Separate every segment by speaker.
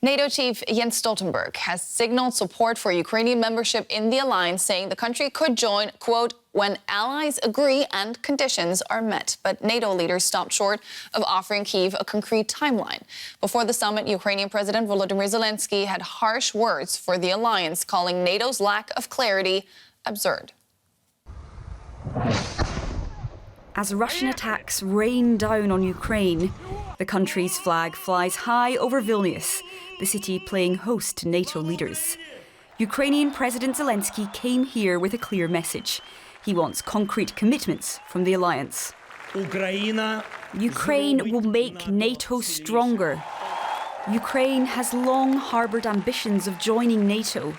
Speaker 1: NATO chief Jens Stoltenberg has signaled support for Ukrainian membership in the alliance, saying the country could join, quote, when allies agree and conditions are met. But NATO leaders stopped short of offering Kyiv a concrete timeline. Before the summit, Ukrainian President Volodymyr Zelenskyy had harsh words for the alliance, calling NATO's lack of clarity absurd.
Speaker 2: As Russian attacks rain down on Ukraine, the country's flag flies high over Vilnius, the city playing host to NATO leaders. Ukrainian President Zelenskyy came here with a clear message. He wants concrete commitments from the alliance. Ukraine will make NATO stronger. Ukraine has long harboured ambitions of joining NATO.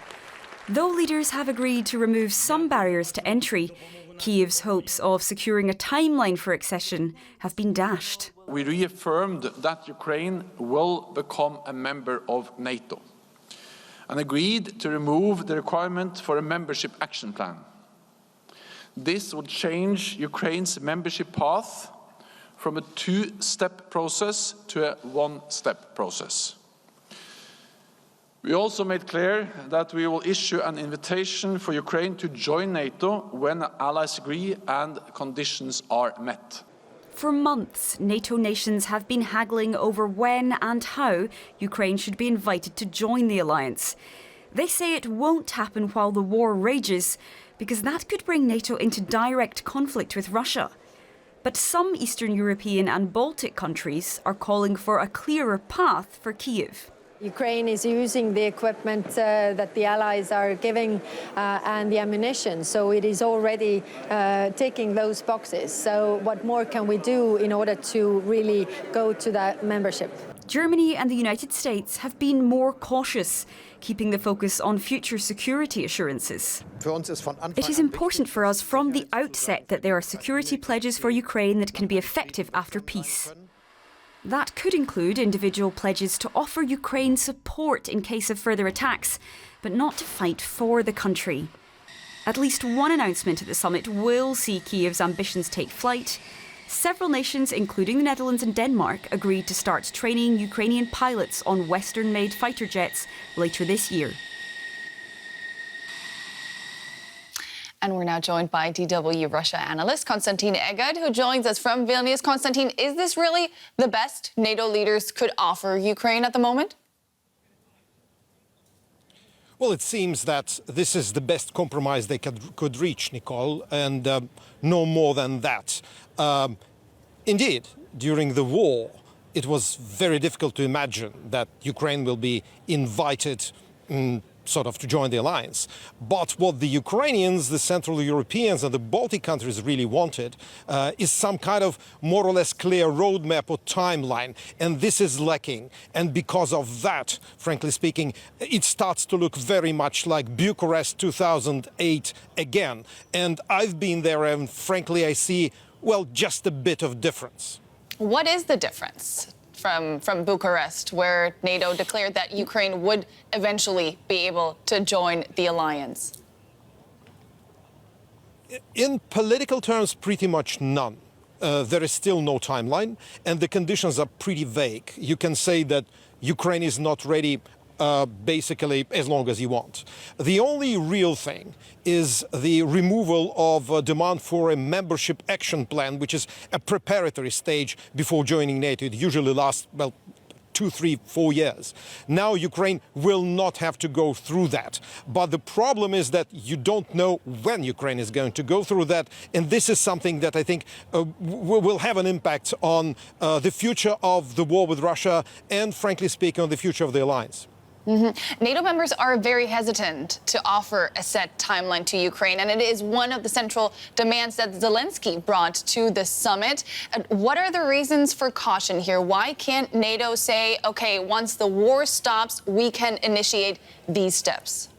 Speaker 2: Though leaders have agreed to remove some barriers to entry, Kyiv's hopes of securing a timeline for accession have been dashed.
Speaker 3: We reaffirmed that Ukraine will become a member of NATO and agreed to remove the requirement for a membership action plan. This would change Ukraine's membership path from a two-step process to a one-step process. We also made clear that we will issue an invitation for Ukraine to join NATO when allies agree and conditions are met.
Speaker 2: For months, NATO nations have been haggling over when and how Ukraine should be invited to join the alliance. They say it won't happen while the war rages, because that could bring NATO into direct conflict with Russia. But some Eastern European and Baltic countries are calling for a clearer path for Kyiv.
Speaker 4: Ukraine is using the equipment that the allies are giving and the ammunition, so it is already ticking those boxes. So what more can we do in order to really go to that membership?
Speaker 2: Germany and the United States have been more cautious, keeping the focus on future security assurances. It is important for us from the outset that there are security pledges for Ukraine that can be effective after peace. That could include individual pledges to offer Ukraine support in case of further attacks, but not to fight for the country. At least one announcement at the summit will see Kyiv's ambitions take flight. Several nations, including the Netherlands and Denmark, agreed to start training Ukrainian pilots on Western-made fighter jets later this year.
Speaker 1: And we're now joined by DW Russia analyst Konstantin Egad, who joins us from Vilnius. Konstantin, is this really the best NATO leaders could offer Ukraine at the moment?
Speaker 5: Well, it seems that this is the best compromise they could reach, Nicole, and no more than that. Indeed, during the war, it was very difficult to imagine that Ukraine will be invited sort of to join the alliance. But what the Ukrainians, the Central Europeans and the Baltic countries really wanted is some kind of more or less clear roadmap or timeline. And this is lacking. And because of that, frankly speaking, it starts to look very much like Bucharest 2008 again. And I've been there and frankly, I see, well, just a bit of difference.
Speaker 1: What is the difference from Bucharest, where NATO declared that Ukraine would eventually be able to join the alliance?
Speaker 5: In political terms, pretty much none. There is still no timeline, and the conditions are pretty vague. You can say that Ukraine is not ready basically as long as you want. The only real thing is the removal of a demand for a membership action plan, which is a preparatory stage before joining NATO. It usually lasts, well, 2, 3, 4 years. Now Ukraine will not have to go through that. But the problem is that you don't know when Ukraine is going to go through that. And this is something that I think will have an impact on the future of the war with Russia and, frankly speaking, on the future of the alliance.
Speaker 1: NATO members are very hesitant to offer a set timeline to Ukraine, and it is one of the central demands that Zelenskyy brought to the summit. What are the reasons for caution here? Why can't NATO say, okay, once the war stops, we can initiate these steps?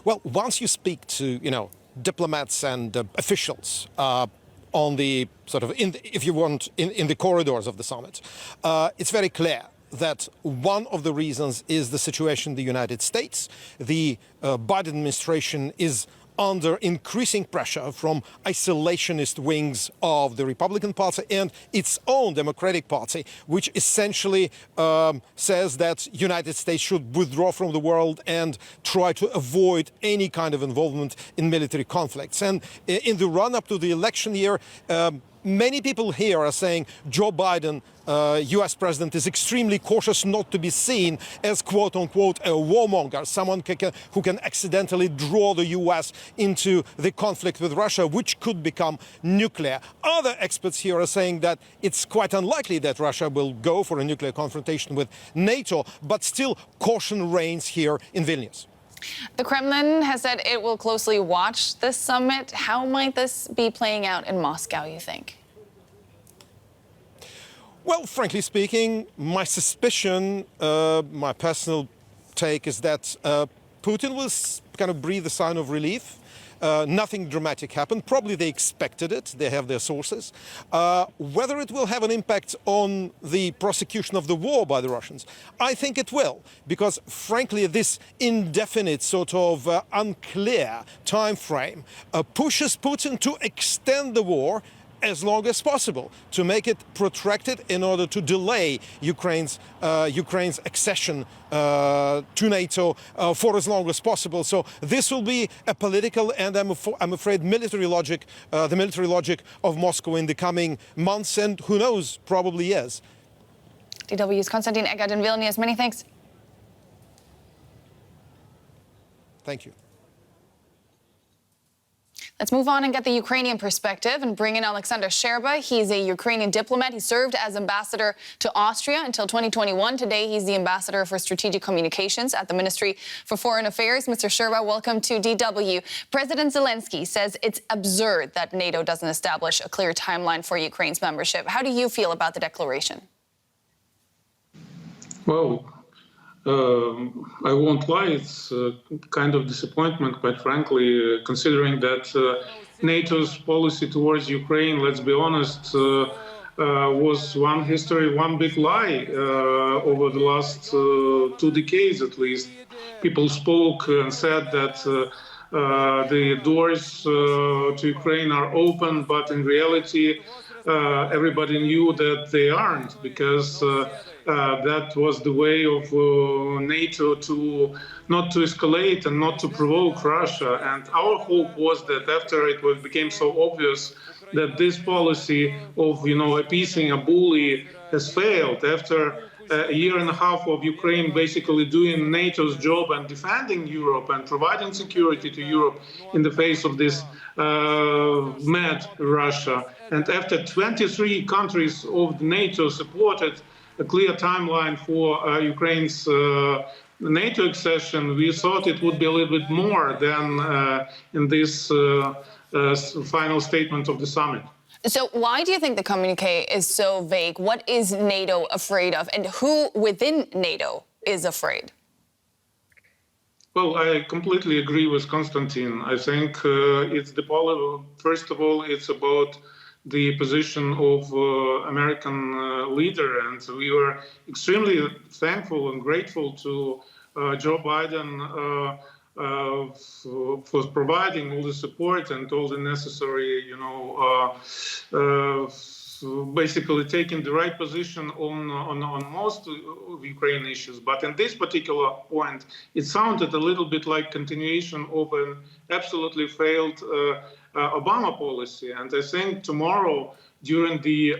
Speaker 5: Well, once you speak to, diplomats and officials on the sort of, if you want, in the corridors of the summit, it's very clear that one of the reasons is the situation in the United States. The Biden administration is under increasing pressure from isolationist wings of the Republican Party and its own Democratic Party, which essentially says that United States should withdraw from the world and try to avoid any kind of involvement in military conflicts. And in the run-up to the election year, many people here are saying Joe Biden, US president, is extremely cautious not to be seen as, quote-unquote, a warmonger, someone who can accidentally draw the US into the conflict with Russia, which could become nuclear. Other experts here are saying that it's quite unlikely that Russia will go for a nuclear confrontation with NATO, but still caution reigns here in Vilnius.
Speaker 1: The Kremlin has said it will closely watch this summit. How might this be playing out in Moscow, you think?
Speaker 5: Well, frankly speaking, my suspicion, my personal take is that Putin will kind of breathe a sign of relief. Nothing dramatic happened. Probably they expected it. They have their sources. Whether it will have an impact on the prosecution of the war by the Russians, I think it will, because frankly, this indefinite sort of unclear time frame pushes Putin to extend the war as long as possible, to make it protracted in order to delay Ukraine's accession to NATO for as long as possible. So this will be a political and I'm afraid military logic, the military logic of Moscow in the coming months, and who knows, probably years.
Speaker 1: DW's Konstantin Eckert in Vilnius. Many thanks.
Speaker 5: Thank you.
Speaker 1: Let's move on and get the Ukrainian perspective and bring in Alexander Sherba. He's a Ukrainian diplomat. He served as ambassador to Austria until 2021. Today, he's the ambassador for strategic communications at the Ministry for Foreign Affairs. Mr. Sherba, welcome to DW. President Zelenskyy says it's absurd that NATO doesn't establish a clear timeline for Ukraine's membership. How do you feel about the declaration?
Speaker 6: Well, I won't lie, it's kind of disappointment, quite frankly, considering that NATO's policy towards Ukraine, let's be honest, was one history, one big lie over the last 2 decades at least. People spoke and said that the doors to Ukraine are open, but in reality, everybody knew that they aren't, because that was the way of NATO to not to escalate and not to provoke Russia. And our hope was that after it became so obvious that this policy of, appeasing a bully has failed, after a year and a half of Ukraine basically doing NATO's job and defending Europe and providing security to Europe in the face of this mad Russia, and after 23 countries of NATO supported a clear timeline for Ukraine's NATO accession, we thought it would be a little bit more than in this final statement of the summit.
Speaker 1: So why do you think the communiqué is so vague? What is NATO afraid of, and who within NATO is afraid?
Speaker 6: Well, I completely agree with Konstantin. I think it's first of all, it's about the position of American leader, and we were extremely thankful and grateful to Joe Biden for providing all the support and all the necessary, basically taking the right position on most of Ukraine issues. But in this particular point, it sounded a little bit like continuation of an absolutely failed Obama policy. And I think tomorrow, during the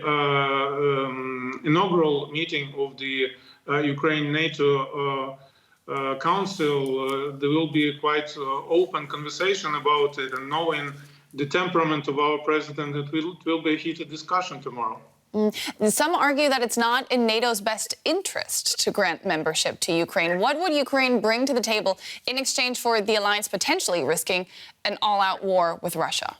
Speaker 6: inaugural meeting of the Ukraine-NATO Council, there will be a quite open conversation about it, and knowing the temperament of our president, it will be a heated discussion tomorrow.
Speaker 1: Some argue that it's not in NATO's best interest to grant membership to Ukraine. What would Ukraine bring to the table in exchange for the alliance potentially risking an all-out war with Russia?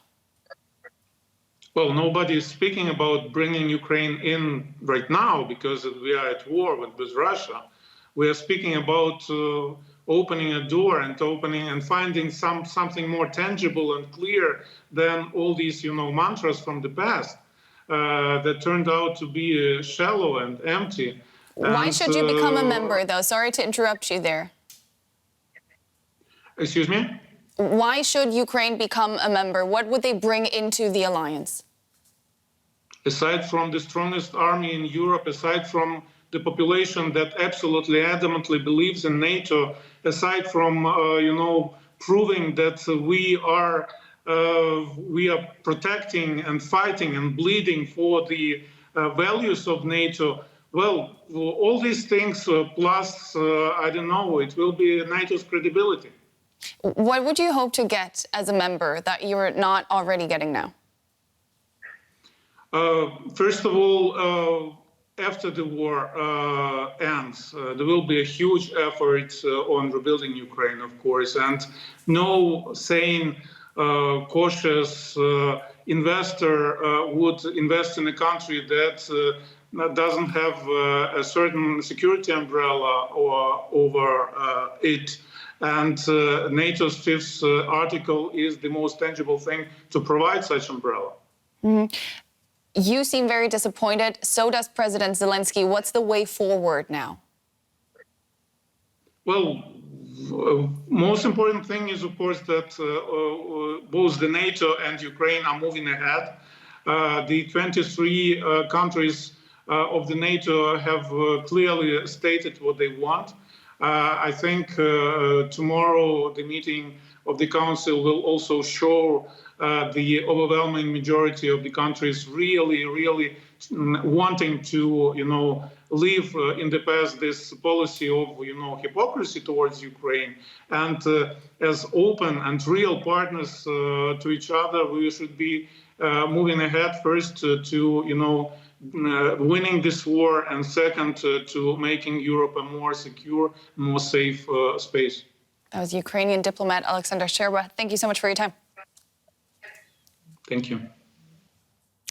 Speaker 6: Well, nobody is speaking about bringing Ukraine in right now because we are at war with Russia. We are speaking about opening a door and finding something more tangible and clear than all these, mantras from the past that turned out to be shallow and empty.
Speaker 1: Why should you become a member, though? Sorry to interrupt you there.
Speaker 6: Excuse me?
Speaker 1: Why should Ukraine become a member? What would they bring into the alliance?
Speaker 6: Aside from the strongest army in Europe, aside from the population that absolutely adamantly believes in NATO, aside from proving that we are protecting and fighting and bleeding for the values of NATO. Well, all these things plus, I don't know, it will be NATO's credibility.
Speaker 1: What would you hope to get as a member that you're not already getting now?
Speaker 6: First of all, after the war ends, there will be a huge effort on rebuilding Ukraine, of course, and no sane, cautious investor would invest in a country that doesn't have a certain security umbrella over it. And NATO's fifth article is the most tangible thing to provide such umbrella.
Speaker 1: Mm-hmm. You seem very disappointed. So does President Zelenskyy. What's the way forward now?
Speaker 6: Well, most important thing is, of course, that both the NATO and Ukraine are moving ahead. The 23 countries of the NATO have clearly stated what they want. I think tomorrow the meeting of the Council will also show the overwhelming majority of the countries really wanting to, leave in the past this policy of, hypocrisy towards Ukraine. And as open and real partners to each other, we should be moving ahead first to winning this war, and second, to making Europe a more secure, more safe space.
Speaker 1: That was Ukrainian diplomat Alexander Sherba. Thank you so much for your time.
Speaker 6: Thank you.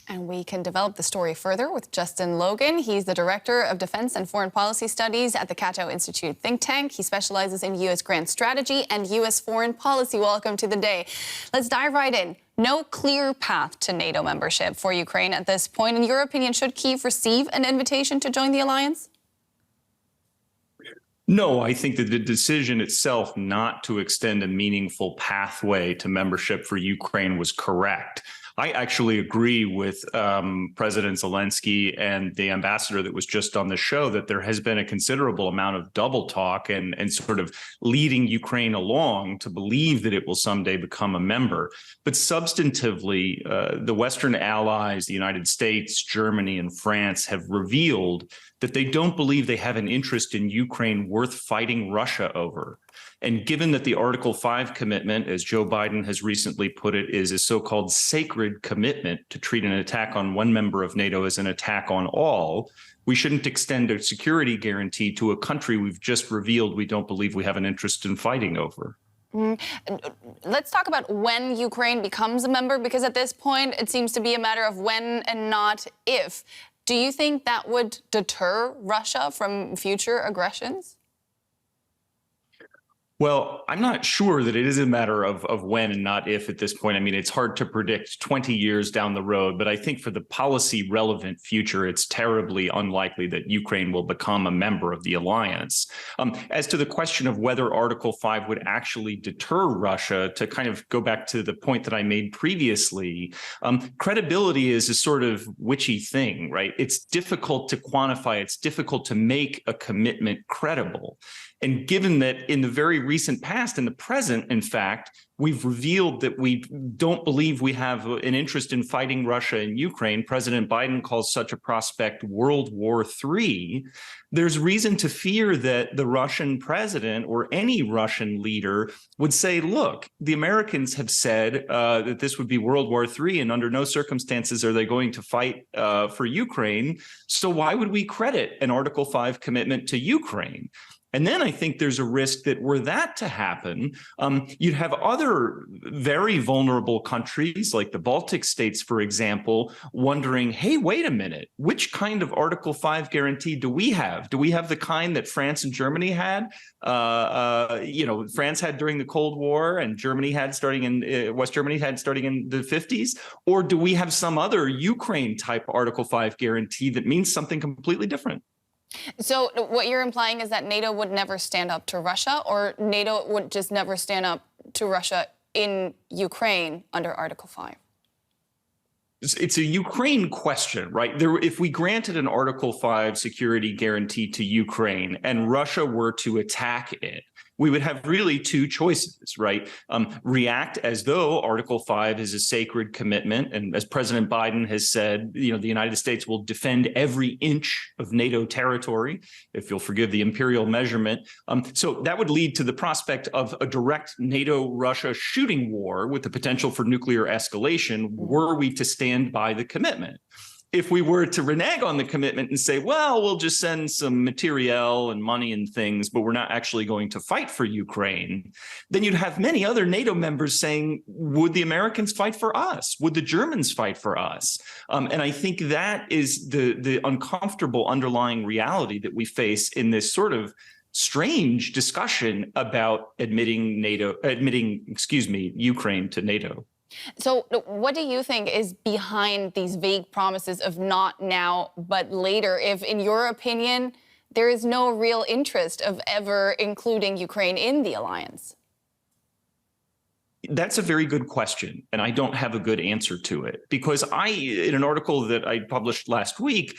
Speaker 1: And we can develop the story further with Justin Logan. He's the Director of Defense and Foreign Policy Studies at the Cato Institute think tank. He specializes in U.S. grand strategy and U.S. foreign policy. Welcome to the day. Let's dive right in. No clear path to NATO membership for Ukraine at this point. In your opinion, should Kyiv receive an invitation to join the alliance?
Speaker 7: No, I think that the decision itself not to extend a meaningful pathway to membership for Ukraine was correct. I actually agree with President Zelenskyy and the ambassador that was just on the show that there has been a considerable amount of double talk and sort of leading Ukraine along to believe that it will someday become a member. But substantively, the Western allies, the United States, Germany, and France have revealed that they don't believe they have an interest in Ukraine worth fighting Russia over. And given that the Article 5 commitment, as Joe Biden has recently put it, is a so-called sacred commitment to treat an attack on one member of NATO as an attack on all, we shouldn't extend a security guarantee to a country we've just revealed we don't believe we have an interest in fighting over.
Speaker 1: Let's talk about when Ukraine becomes a member, because at this point, it seems to be a matter of when and not if. Do you think that would deter Russia from future aggressions?
Speaker 7: Well, I'm not sure that it is a matter of when and not if at this point. I mean, it's hard to predict 20 years down the road, but I think for the policy relevant future, it's terribly unlikely that Ukraine will become a member of the alliance. As to the question of whether Article 5 would actually deter Russia, to kind of go back to the point that I made previously, credibility is a sort of witchy thing, right? It's difficult to quantify. It's difficult to make a commitment credible. And given that in the very recent past, in the present, in fact, we've revealed that we don't believe we have an interest in fighting Russia and Ukraine. President Biden calls such a prospect World War III. There's reason to fear that the Russian president or any Russian leader would say, look, the Americans have said that this would be World War III, and under no circumstances are they going to fight for Ukraine. So why would we credit an Article 5 commitment to Ukraine? And then I think there's a risk that were that to happen, you'd have other very vulnerable countries like the Baltic states, for example, wondering, hey, wait a minute, which kind of Article 5 guarantee do we have? Do we have the kind that France and Germany had? France had during the Cold War, and Germany had starting in West Germany had starting in the 50s? Or do we have some other Ukraine type Article 5 guarantee that means something completely different?
Speaker 1: So what you're implying is that NATO would never stand up to Russia, or NATO would just never stand up to Russia in Ukraine under Article 5?
Speaker 7: It's a Ukraine question, right? If we granted an Article 5 security guarantee to Ukraine and Russia were to attack it, we would have really two choices, right? React as though Article 5 is a sacred commitment. And as President Biden has said, the United States will defend every inch of NATO territory, if you'll forgive the imperial measurement. So that would lead to the prospect of a direct NATO-Russia shooting war with the potential for nuclear escalation were we to stand by the commitment. If we were to renege on the commitment and say, well, we'll just send some materiel and money and things, but we're not actually going to fight for Ukraine, then you'd have many other NATO members saying, would the Americans fight for us? Would the Germans fight for us? And I think that is the uncomfortable underlying reality that we face in this sort of strange discussion about admitting Ukraine to NATO.
Speaker 1: So what do you think is behind these vague promises of not now, but later, if, in your opinion, there is no real interest of ever including Ukraine in the alliance?
Speaker 7: That's a very good question, and I don't have a good answer to it, because in an article that I published last week,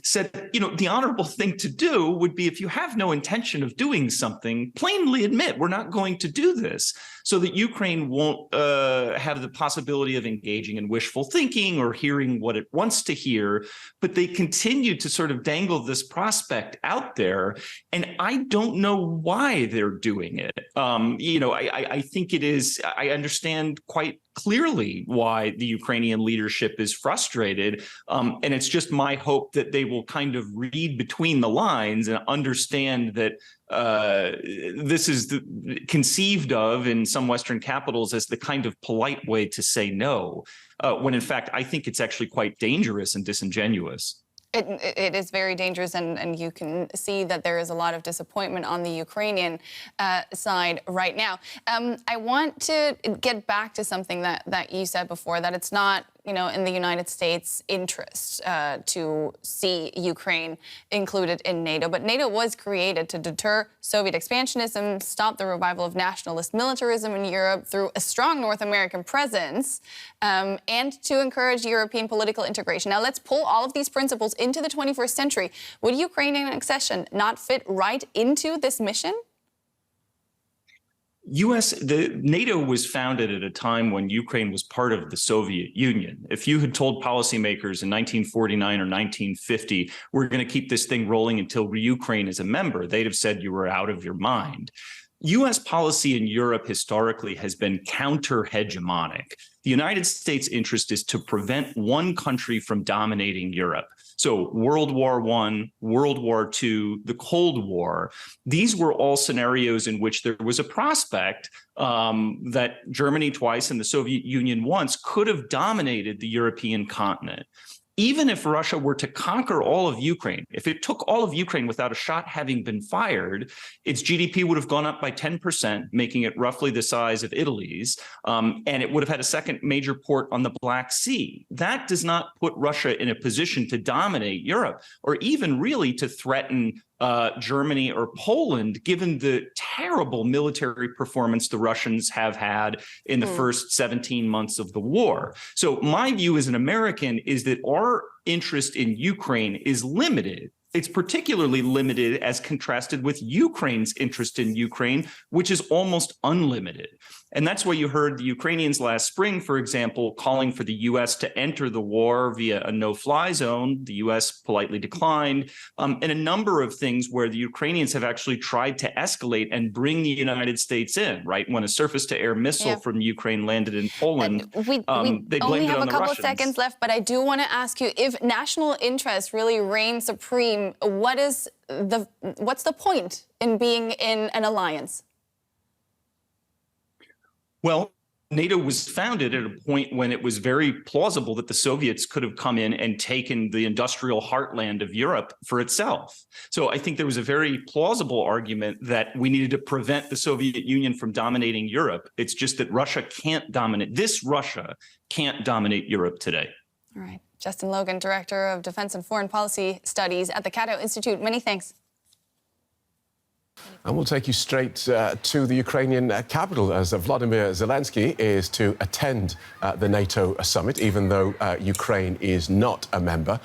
Speaker 7: said, the honorable thing to do would be, if you have no intention of doing something, plainly admit we're not going to do this, so that Ukraine won't have the possibility of engaging in wishful thinking or hearing what it wants to hear. But they continue to sort of dangle this prospect out there, and I don't know why they're doing it. I think it is. I understand quite clearly why the Ukrainian leadership is frustrated. And it's just my hope that they will kind of read between the lines and understand that this is conceived of in some Western capitals as the kind of polite way to say no, when in fact, I think it's actually quite dangerous and disingenuous.
Speaker 1: It is very dangerous, and you can see that there is a lot of disappointment on the Ukrainian side right now. I want to get back to something that you said before, that it's not, in the United States' interest to see Ukraine included in NATO. But NATO was created to deter Soviet expansionism, stop the revival of nationalist militarism in Europe through a strong North American presence, and to encourage European political integration. Now, let's pull all of these principles into the 21st century. Would Ukrainian accession not fit right into this mission?
Speaker 7: NATO was founded at a time when Ukraine was part of the Soviet Union. If you had told policymakers in 1949 or 1950, we're going to keep this thing rolling until Ukraine is a member, they'd have said you were out of your mind. U.S. policy in Europe historically has been counter-hegemonic. The United States' interest is to prevent one country from dominating Europe. So World War I, World War II, the Cold War, these were all scenarios in which there was a prospect that Germany twice and the Soviet Union once could have dominated the European continent. Even if Russia were to conquer all of Ukraine, if it took all of Ukraine without a shot having been fired, its GDP would have gone up by 10%, making it roughly the size of Italy's, and it would have had a second major port on the Black Sea. That does not put Russia in a position to dominate Europe, or even really to threaten Germany or Poland, given the terrible military performance the Russians have had in the first 17 months of the war. So my view as an American is that our interest in Ukraine is limited. It's particularly limited as contrasted with Ukraine's interest in Ukraine, which is almost unlimited. And that's why you heard the Ukrainians last spring, for example, calling for the U.S. to enter the war via a no-fly zone. The U.S. politely declined, and a number of things where the Ukrainians have actually tried to escalate and bring the United States in, right? When a surface-to-air missile from Ukraine landed in Poland,
Speaker 1: we
Speaker 7: they blamed it on the Russians.
Speaker 1: Only have a couple of seconds left, but I do want to ask you, if national interest really reigns supreme, what's the point in being in an alliance?
Speaker 7: Well, NATO was founded at a point when it was very plausible that the Soviets could have come in and taken the industrial heartland of Europe for itself. So I think there was a very plausible argument that we needed to prevent the Soviet Union from dominating Europe. It's just that Russia can't dominate. This Russia can't dominate Europe today.
Speaker 1: All right. Justin Logan, Director of Defense and Foreign Policy Studies at the Cato Institute. Many thanks.
Speaker 8: And we'll take you straight to the Ukrainian capital, as Vladimir Zelenskyy is to attend the NATO summit, even though Ukraine is not a member.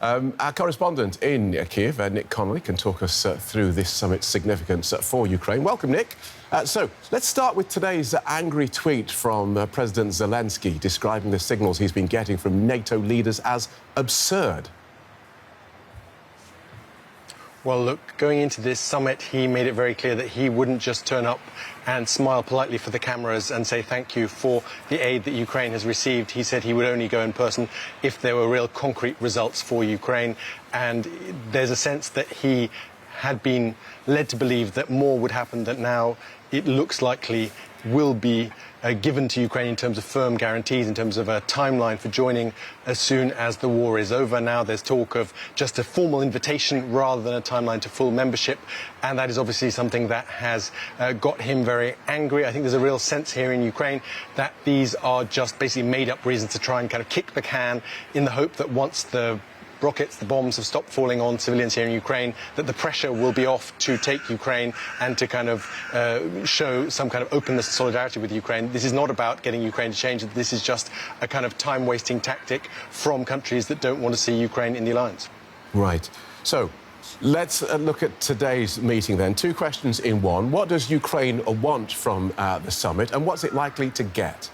Speaker 8: Our correspondent in Kiev, Nick Connolly, can talk us through this summit's significance for Ukraine. Welcome, Nick. So let's start with today's angry tweet from President Zelenskyy, describing the signals he's been getting from NATO leaders as absurd.
Speaker 9: Well, look, going into this summit, he made it very clear that he wouldn't just turn up and smile politely for the cameras and say thank you for the aid that Ukraine has received. He said he would only go in person if there were real concrete results for Ukraine. And there's a sense that he had been led to believe that more would happen, that now it looks likely will be given to Ukraine in terms of firm guarantees, in terms of a timeline for joining as soon as the war is over. Now there's talk of just a formal invitation rather than a timeline to full membership, and that is obviously something that has got him very angry. I think there's a real sense here in Ukraine that these are just basically made-up reasons to try and kind of kick the can in the hope that once the rockets, the bombs have stopped falling on civilians here in Ukraine, that the pressure will be off to take Ukraine and to kind of show some kind of openness and solidarity with Ukraine. This is not about getting Ukraine to change. This is just a kind of time-wasting tactic from countries that don't want to see Ukraine in the alliance.
Speaker 8: Right. So let's look at today's meeting then. Two questions in one. What does Ukraine want from the summit, and what's it likely to get?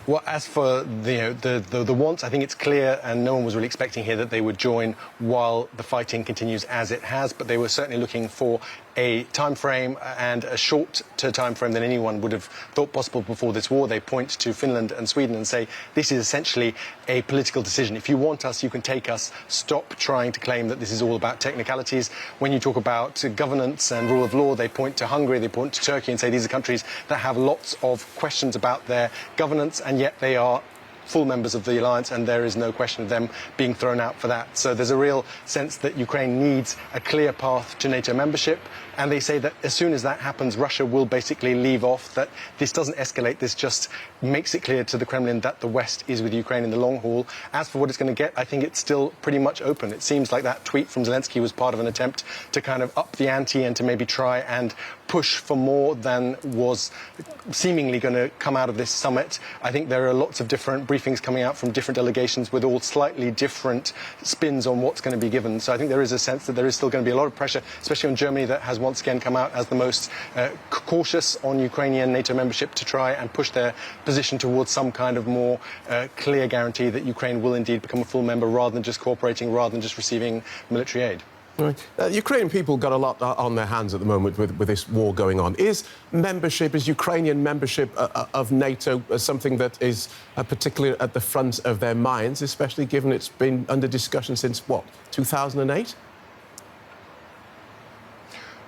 Speaker 9: Well, as for the wants, I think it's clear, and no one was really expecting here that they would join while the fighting continues as it has, but they were certainly looking for a time frame, and a shorter time frame than anyone would have thought possible before this war. They point to Finland and Sweden and say this is essentially a political decision. If you want us, you can take us. Stop trying to claim that this is all about technicalities. When you talk about governance and rule of law, they point to Hungary, they point to Turkey and say these are countries that have lots of questions about their governance, and yet they are full members of the alliance, and there is no question of them being thrown out for that. So there's a real sense that Ukraine needs a clear path to NATO membership, and they say that as soon as that happens, Russia will basically leave off, that this doesn't escalate, this just makes it clear to the Kremlin that the West is with Ukraine in the long haul. As for what it's going to get, I think it's still pretty much open. It seems like that tweet from Zelenskyy was part of an attempt to kind of up the ante and to maybe try and push for more than was seemingly going to come out of this summit. I think there are lots of different briefings coming out from different delegations with all slightly different spins on what's going to be given. So I think there is a sense that there is still going to be a lot of pressure, especially on Germany, that has once again come out as the most cautious on Ukrainian NATO membership, to try and push their position towards some kind of more clear guarantee that Ukraine will indeed become a full member, rather than just cooperating, rather than just receiving military aid.
Speaker 8: Right. Ukrainian people got a lot on their hands at the moment with this war going on. Is Ukrainian membership of NATO something that is particularly at the front of their minds, especially given it's been under discussion since, what, 2008?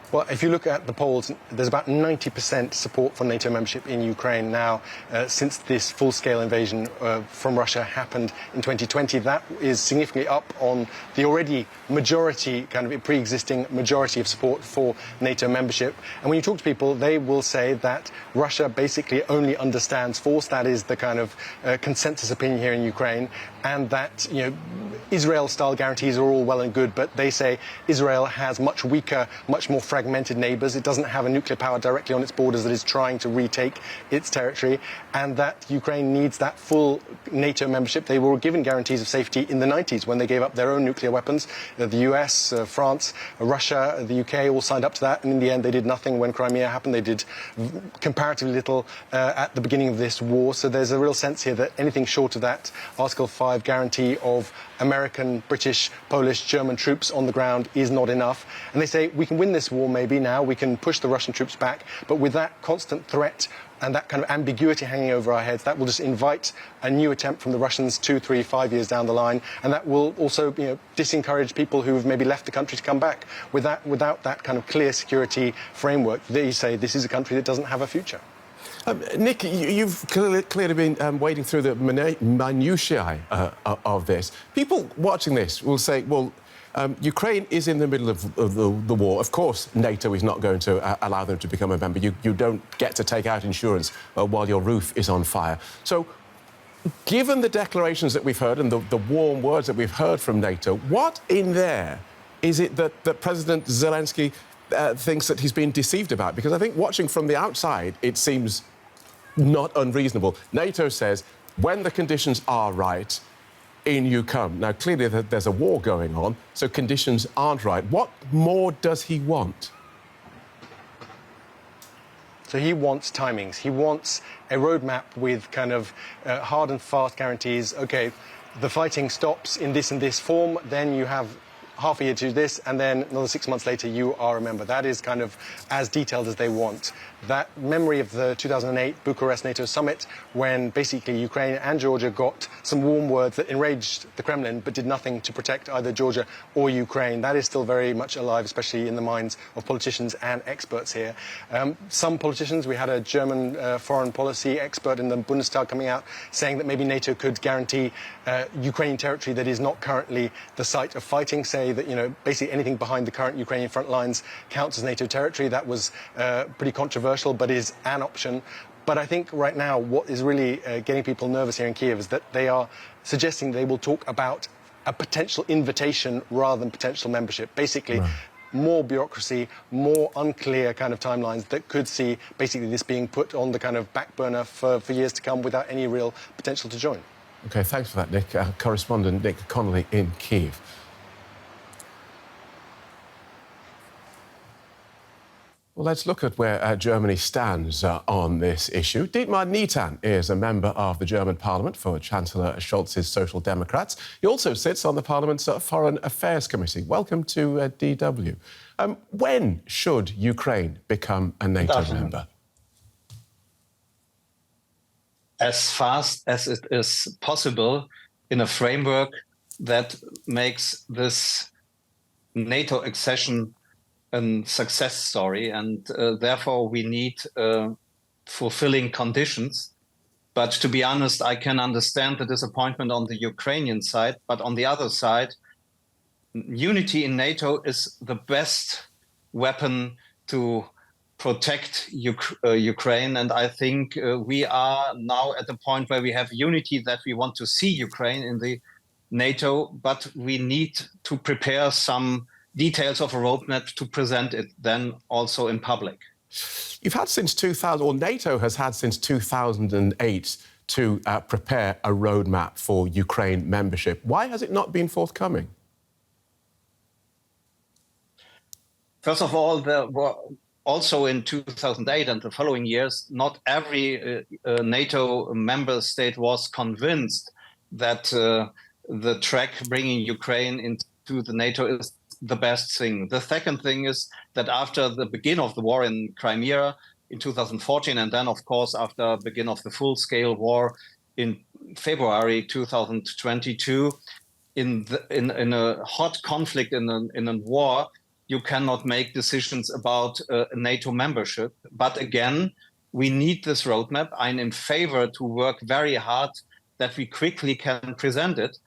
Speaker 9: Well, if you look at the polls, there's about 90% support for NATO membership in Ukraine now since this full-scale invasion from Russia happened in 2020. That is significantly up on the already majority, kind of pre-existing majority of support for NATO membership. And when you talk to people, they will say that Russia basically only understands force. That is the kind of consensus opinion here in Ukraine. And that, Israel-style guarantees are all well and good, but they say Israel has much weaker, much more fragmented neighbours. It doesn't have a nuclear power directly on its borders that is trying to retake its territory, and that Ukraine needs that full NATO membership. They were given guarantees of safety in the 90s when they gave up their own nuclear weapons. The US, France, Russia, the UK all signed up to that, and in the end they did nothing when Crimea happened. They did comparatively little at the beginning of this war. So there's a real sense here that anything short of that Article 5 guarantee of American, British, Polish, German troops on the ground is not enough. And they say we can win this war maybe now, we can push the Russian troops back, but with that constant threat and that kind of ambiguity hanging over our heads, that will just invite a new attempt from the Russians 2, 3, 5 years down the line, and that will also disencourage people who have maybe left the country to come back. Without that kind of clear security framework, they say this is a country that doesn't have a future.
Speaker 8: Nick, you've clearly been wading through the minutiae of this. People watching this will say, well, Ukraine is in the middle of the war. Of course, NATO is not going to allow them to become a member. You don't get to take out insurance while your roof is on fire. So, given the declarations that we've heard and the warm words that we've heard from NATO, what in there is it that President Zelenskyy thinks that he's been deceived about? Because I think watching from the outside, it seems not unreasonable. NATO says, when the conditions are right, in you come. Now, clearly there's a war going on, so conditions aren't right. What more does he want?
Speaker 9: So he wants timings. He wants a roadmap with kind of hard and fast guarantees. OK, the fighting stops in this and this form, then you have half a year to do this, and then another 6 months later, you are a member. That is kind of as detailed as they want. That memory of the 2008 Bucharest NATO summit, when basically Ukraine and Georgia got some warm words that enraged the Kremlin, but did nothing to protect either Georgia or Ukraine, that is still very much alive, especially in the minds of politicians and experts here. Some politicians, we had a German foreign policy expert in the Bundestag coming out saying that maybe NATO could guarantee Ukrainian territory that is not currently the site of fighting, say that, you know, basically anything behind the current Ukrainian front lines counts as NATO territory. That was pretty controversial, but is an option. But I think right now what is really getting people nervous here in Kiev is that they are suggesting they will talk about a potential invitation rather than potential membership. Basically, more bureaucracy, more unclear kind of timelines that could see basically this being put on the kind of back burner for years to come without any real potential to join.
Speaker 8: OK, thanks for that, Nick. Correspondent Nick Connolly in Kiev. Well, let's look at where Germany stands on this issue. Dietmar Nitan is a member of the German Parliament for Chancellor Scholz's Social Democrats. He also sits on the Parliament's Foreign Affairs Committee. Welcome to DW. When should Ukraine become a NATO member?
Speaker 10: As fast as it is possible, in a framework that makes this NATO accession a success story, and therefore we need fulfilling conditions. But to be honest, I can understand the disappointment on the Ukrainian side, but on the other side, unity in NATO is the best weapon to protect Ukraine. And I think we are now at the point where we have unity that we want to see Ukraine in the NATO, but we need to prepare some details of a roadmap to present it then also in public.
Speaker 8: You've had since 2000, or NATO has had since 2008 to prepare a roadmap for Ukraine membership. Why has it not been forthcoming?
Speaker 10: First of all, there were also in 2008 and the following years, not every NATO member state was convinced that the track bringing Ukraine into the NATO is the best thing. The second thing is that after the beginning of the war in Crimea in 2014, and then, of course, after the beginning of the full-scale war in February 2022, in a hot conflict, in a war, you cannot make decisions about NATO membership. But again, we need this roadmap. I'm in favor to work very hard that we quickly can present it.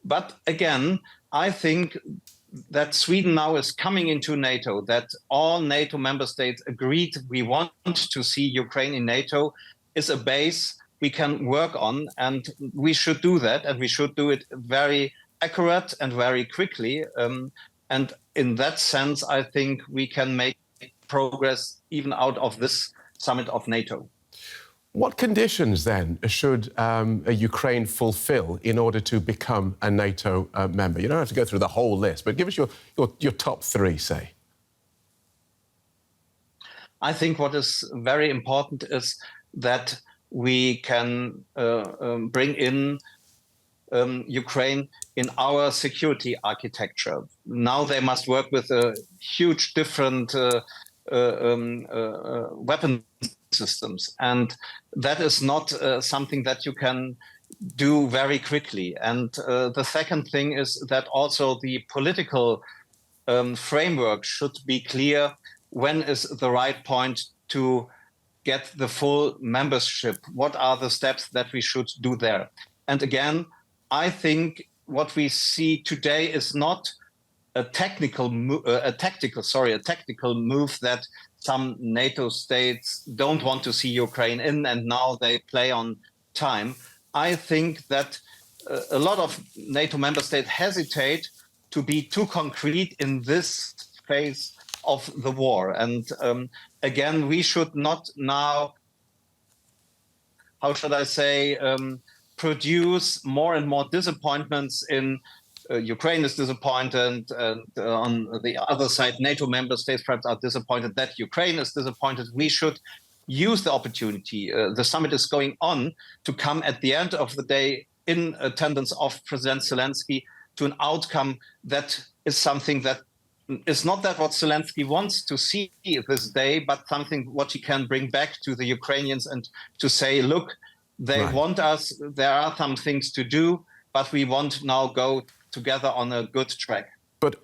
Speaker 10: But again, I think that Sweden now is coming into NATO, that all NATO member states agreed we want to see Ukraine in NATO, is a base we can work on, and we should do that, and we should do it very accurate and very quickly. And in that sense, I think we can make progress even out of this summit of NATO.
Speaker 8: What conditions, then, should Ukraine fulfill in order to become a NATO member? You don't have to go through the whole list, but give us your top three, say.
Speaker 10: I think what is very important is that we can bring in Ukraine in our security architecture. Now they must work with a huge different weapon systems, and that is not something that you can do very quickly. And the second thing is that also the political framework should be clear. When is the right point to get the full membership? What are the steps that we should do there? And again, I think what we see today is not a tactical move that some NATO states don't want to see Ukraine in, and now they play on time. I think that a lot of NATO member states hesitate to be too concrete in this phase of the war. And again, we should not now, how should I say, produce more and more disappointments in Ukraine is disappointed, and on the other side, NATO member states perhaps are disappointed that Ukraine is disappointed. We should use the opportunity. The summit is going on to come at the end of the day in attendance of President Zelenskyy to an outcome that is something that is not that what Zelenskyy wants to see this day, but something what he can bring back to the Ukrainians and to say, look, they want us, there are some things to do, but we want now go together on a good track.
Speaker 8: But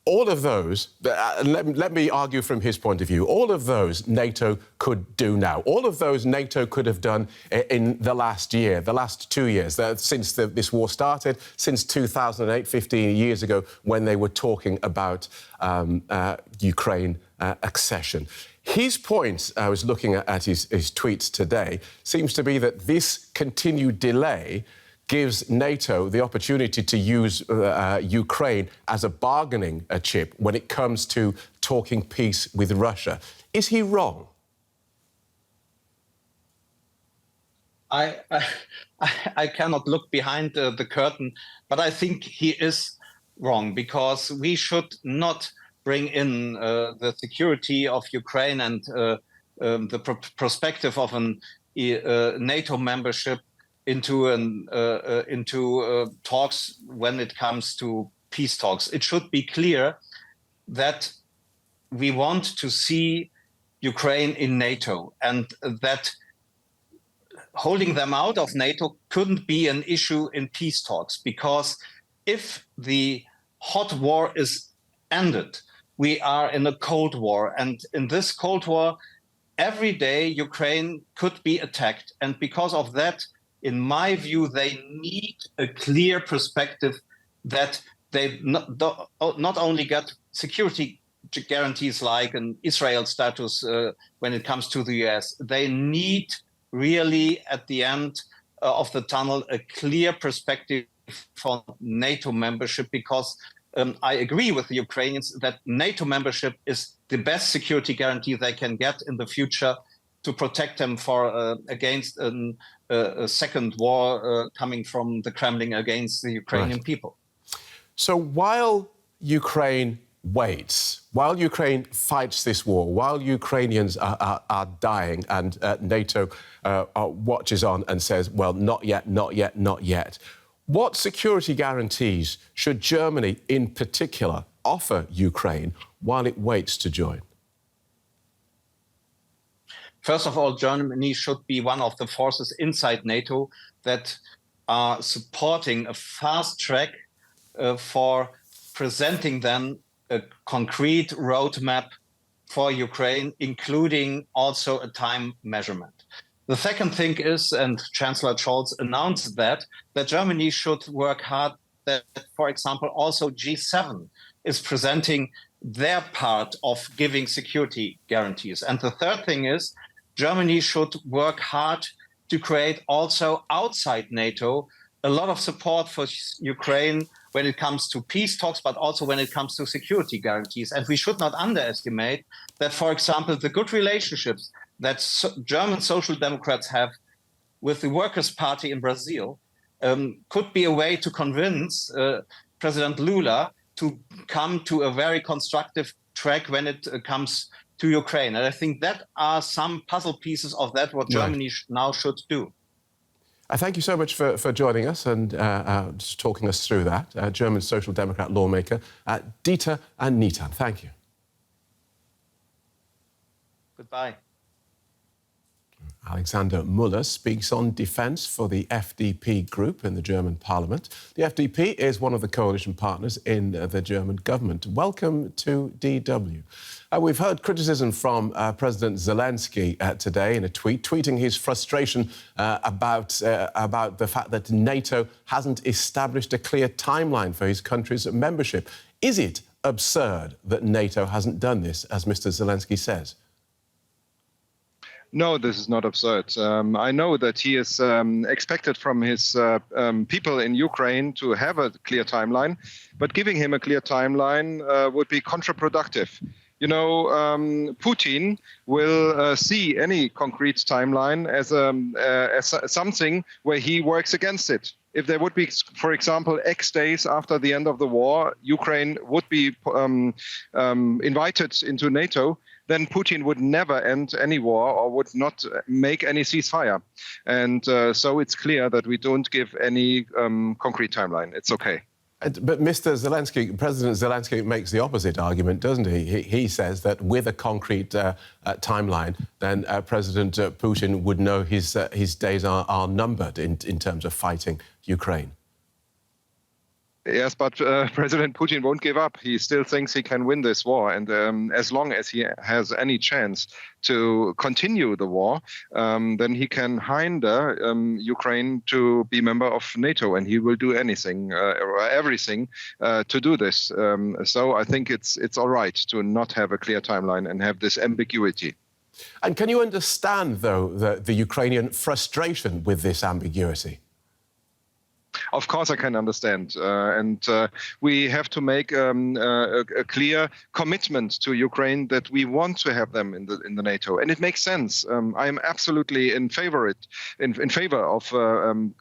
Speaker 8: all of those, let me argue from his point of view, all of those NATO could do now. All of those NATO could have done in the last year, the last 2 years, since this war started, since 2008, 15 years ago, when they were talking about Ukraine accession. His point, I was looking at his tweets today, seems to be that this continued delay gives NATO the opportunity to use Ukraine as a bargaining chip when it comes to talking peace with Russia. Is he wrong?
Speaker 10: I cannot look behind the curtain, but I think he is wrong, because we should not bring in the security of Ukraine and the perspective of a NATO membership into talks when it comes to peace talks. It should be clear that we want to see Ukraine in NATO, and that holding them out of NATO couldn't be an issue in peace talks, because if the hot war is ended, we are in a cold war, and in this cold war, every day Ukraine could be attacked, and because of that, in my view, they need a clear perspective that they not only get security guarantees like an Israel status when it comes to the US, they need really at the end of the tunnel a clear perspective for NATO membership, because I agree with the Ukrainians that NATO membership is the best security guarantee they can get in the future to protect them against a second war coming from the Kremlin against the Ukrainian people.
Speaker 8: So while Ukraine waits, while Ukraine fights this war, while Ukrainians are dying and NATO watches on and says, well, not yet, not yet, not yet, what security guarantees should Germany in particular offer Ukraine while it waits to join?
Speaker 10: First of all, Germany should be one of the forces inside NATO that are supporting a fast track for presenting then a concrete roadmap for Ukraine, including also a time measurement. The second thing is, and Chancellor Scholz announced that Germany should work hard that, for example, also G7 is presenting their part of giving security guarantees. And the third thing is, Germany should work hard to create also outside NATO a lot of support for Ukraine when it comes to peace talks, but also when it comes to security guarantees. And we should not underestimate that, for example, the good relationships that German Social Democrats have with the Workers' Party in Brazil could be a way to convince President Lula to come to a very constructive track when it comes to Ukraine. And I think that are some puzzle pieces of that what Germany now should do.
Speaker 8: Thank you so much for joining us and just talking us through that. German Social Democrat lawmaker Dieter Nietern. Thank you.
Speaker 10: Goodbye.
Speaker 8: Alexander Muller speaks on defence for the FDP group in the German parliament. The FDP is one of the coalition partners in the German government. Welcome to DW. We've heard criticism from President Zelenskyy today in a tweet, tweeting his frustration about the fact that NATO hasn't established a clear timeline for his country's membership. Is it absurd that NATO hasn't done this, as Mr. Zelenskyy says?
Speaker 11: No, this is not absurd. I know that he is expected from his people in Ukraine to have a clear timeline, but giving him a clear timeline would be counterproductive. You know, Putin will see any concrete timeline as something where he works against it. If there would be, for example, X days after the end of the war, Ukraine would be invited into NATO, then Putin would never end any war or would not make any ceasefire. And so it's clear that we don't give any concrete timeline. It's okay.
Speaker 8: But Mr. Zelenskyy, President Zelenskyy makes the opposite argument, doesn't he? He says that with a concrete timeline, then President Putin would know his days are numbered in terms of fighting Ukraine.
Speaker 11: Yes, but President Putin won't give up. He still thinks he can win this war. And as long as he has any chance to continue the war, then he can hinder Ukraine to be member of NATO. And he will do anything or everything to do this. So I think it's all right to not have a clear timeline and have this ambiguity.
Speaker 8: And can you understand, though, the Ukrainian frustration with this ambiguity?
Speaker 11: Of course, I can understand. And we have to make a clear commitment to Ukraine that we want to have them in the NATO. And it makes sense. I am absolutely in favor of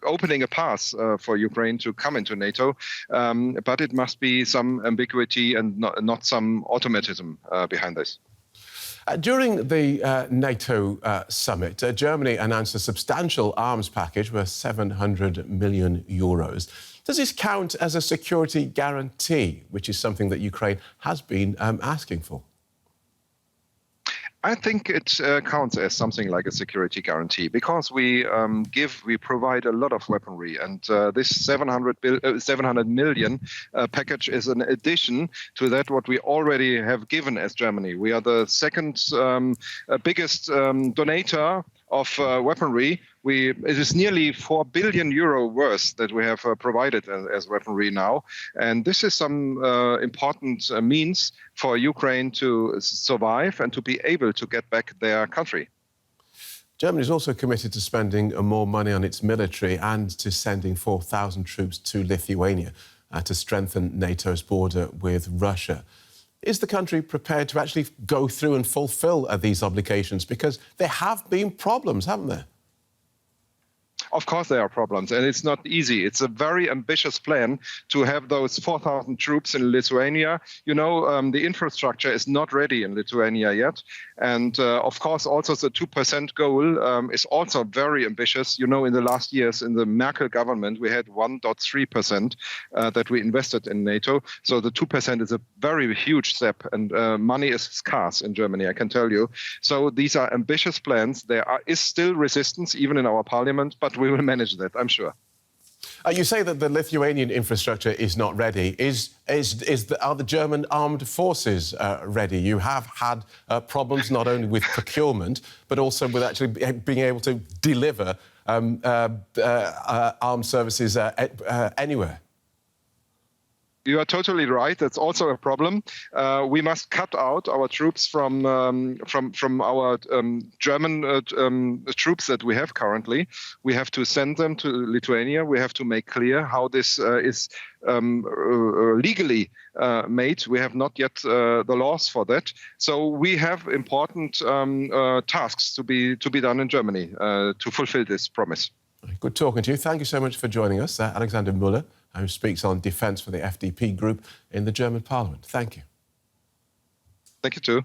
Speaker 11: opening a path for Ukraine to come into NATO. But it must be some ambiguity and not some automatism behind this.
Speaker 8: During the NATO summit, Germany announced a substantial arms package worth 700 million euros. Does this count as a security guarantee, which is something that Ukraine has been asking for?
Speaker 11: I think it counts as something like a security guarantee because we provide a lot of weaponry, and this 700 million package is an addition to that what we already have given as Germany. We are the second biggest donator of weaponry. It is nearly 4 billion euro worth that we have provided as weaponry now. And this is some important means for Ukraine to survive and to be able to get back their country.
Speaker 8: Germany is also committed to spending more money on its military and to sending 4,000 troops to Lithuania to strengthen NATO's border with Russia. Is the country prepared to actually go through and fulfil these obligations? Because there have been problems, haven't there?
Speaker 11: Of course there are problems, and it's not easy. It's a very ambitious plan to have those 4,000 troops in Lithuania. You know, the infrastructure is not ready in Lithuania yet. And of course, also the 2% goal is also very ambitious. You know, in the last years in the Merkel government, we had 1.3% that we invested in NATO. So the 2% is a very huge step, and money is scarce in Germany, I can tell you. So these are ambitious plans. There is still resistance, even in our parliament, but we will manage that, I'm sure.
Speaker 8: You say that the Lithuanian infrastructure is not ready. Are the German armed forces ready? You have had problems not only with procurement, but also with actually being able to deliver armed services anywhere.
Speaker 11: You are totally right. That's also a problem. We must cut out our troops from our German troops that we have currently. We have to send them to Lithuania. We have to make clear how this is legally made. We have not yet the laws for that. So we have important tasks to be done in Germany to fulfill this promise.
Speaker 8: Good talking to you. Thank you so much for joining us, Alexander Müller, who speaks on defence for the FDP group in the German Parliament. Thank you.
Speaker 11: Thank you too.